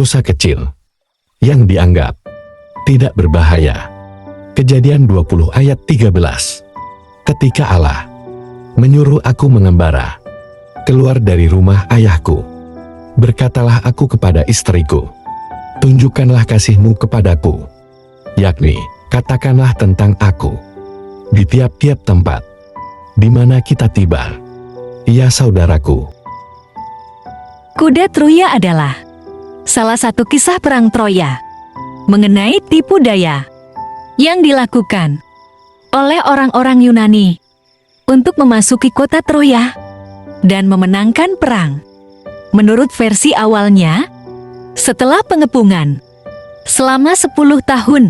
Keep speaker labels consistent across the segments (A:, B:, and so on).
A: dosa kecil yang dianggap tidak berbahaya. Kejadian 20 ayat 13. Ketika Allah menyuruh aku mengembara keluar dari rumah ayahku, berkatalah aku kepada istriku, tunjukkanlah kasihmu kepadaku, yakni katakanlah tentang aku di tiap-tiap tempat di mana kita tiba, ya saudaraku.
B: Kuda Troya adalah salah satu kisah perang Troya mengenai tipu daya yang dilakukan oleh orang-orang Yunani untuk memasuki kota Troya dan memenangkan perang. Menurut versi awalnya, setelah pengepungan selama 10 tahun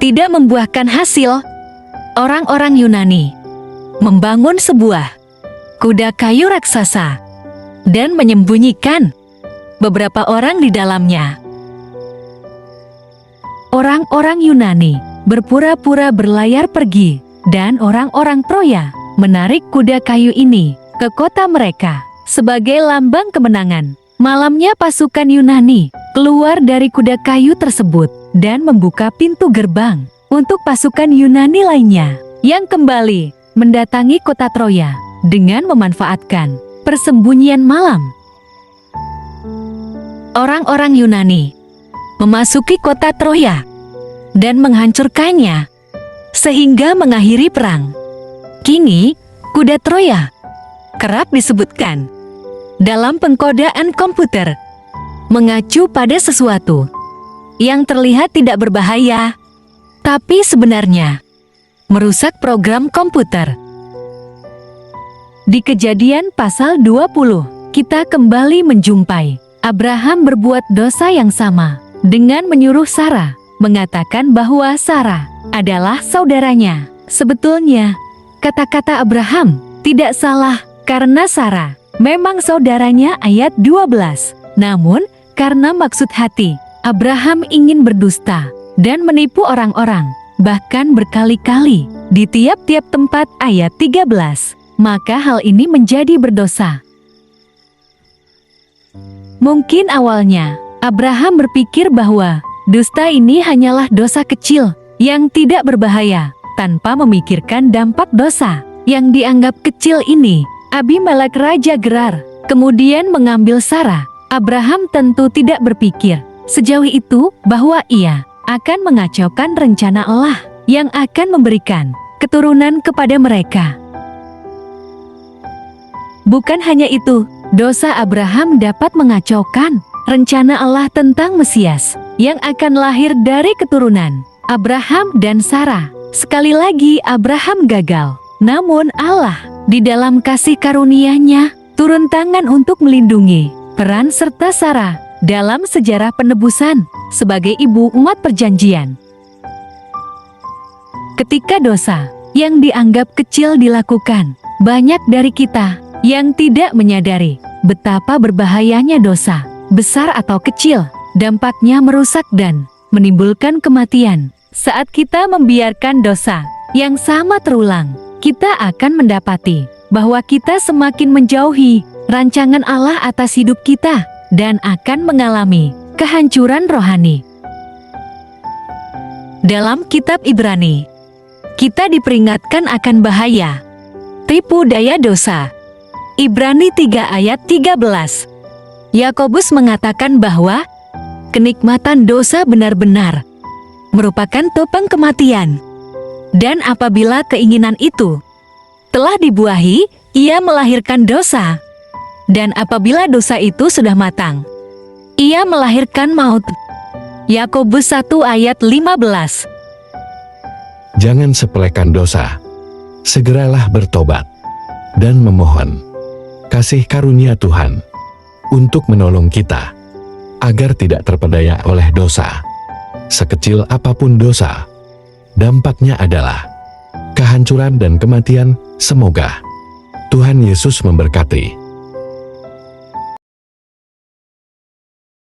B: tidak membuahkan hasil, orang-orang Yunani membangun sebuah kuda kayu raksasa dan menyembunyikan beberapa orang di dalamnya. Orang-orang Yunani berpura-pura berlayar pergi, dan orang-orang Troya menarik kuda kayu ini ke kota mereka sebagai lambang kemenangan. Malamnya pasukan Yunani keluar dari kuda kayu tersebut dan membuka pintu gerbang untuk pasukan Yunani lainnya yang kembali mendatangi kota Troya dengan memanfaatkan persembunyian malam. Orang-orang Yunani memasuki kota Troya dan menghancurkannya sehingga mengakhiri perang. Kini, kuda Troya kerap disebutkan dalam pengkodaan komputer mengacu pada sesuatu yang terlihat tidak berbahaya, tapi sebenarnya merusak program komputer. Di Kejadian pasal 20, kita kembali menjumpai Abraham berbuat dosa yang sama dengan menyuruh Sarah, mengatakan bahwa Sarah adalah saudaranya. Sebetulnya, kata-kata Abraham tidak salah karena Sarah memang saudaranya ayat 12. Namun, karena maksud hati, Abraham ingin berdusta dan menipu orang-orang, bahkan berkali-kali di tiap-tiap tempat ayat 13. Maka hal ini menjadi berdosa. Mungkin awalnya Abraham berpikir bahwa dusta ini hanyalah dosa kecil yang tidak berbahaya, tanpa memikirkan dampak dosa yang dianggap kecil ini. Abimelek Raja Gerar kemudian mengambil Sarah. Abraham tentu tidak berpikir sejauh itu bahwa ia akan mengacaukan rencana Allah yang akan memberikan keturunan kepada mereka. Bukan hanya itu, dosa Abraham dapat mengacaukan rencana Allah tentang Mesias yang akan lahir dari keturunan Abraham dan Sarah. Sekali lagi Abraham gagal, namun Allah di dalam kasih karunia-Nya turun tangan untuk melindungi peran serta Sarah dalam sejarah penebusan sebagai ibu umat perjanjian. Ketika dosa yang dianggap kecil dilakukan, banyak dari kita yang tidak menyadari betapa berbahayanya dosa, besar atau kecil, dampaknya merusak dan menimbulkan kematian. Saat kita membiarkan dosa yang sama terulang, kita akan mendapati bahwa kita semakin menjauhi rancangan Allah atas hidup kita dan akan mengalami kehancuran rohani. Dalam kitab Ibrani, kita diperingatkan akan bahaya tipu daya dosa. Ibrani 3 ayat 13. Yakobus mengatakan bahwa kenikmatan dosa benar-benar merupakan topeng kematian. Dan apabila keinginan itu telah dibuahi, ia melahirkan dosa. Dan apabila dosa itu sudah matang, ia melahirkan maut. Yakobus 1 ayat 15.
A: Jangan sepelekan dosa. Segeralah bertobat dan memohon kasih karunia Tuhan untuk menolong kita agar tidak terpedaya oleh dosa. Sekecil apapun dosa, dampaknya adalah kehancuran dan kematian. Semoga Tuhan Yesus memberkati.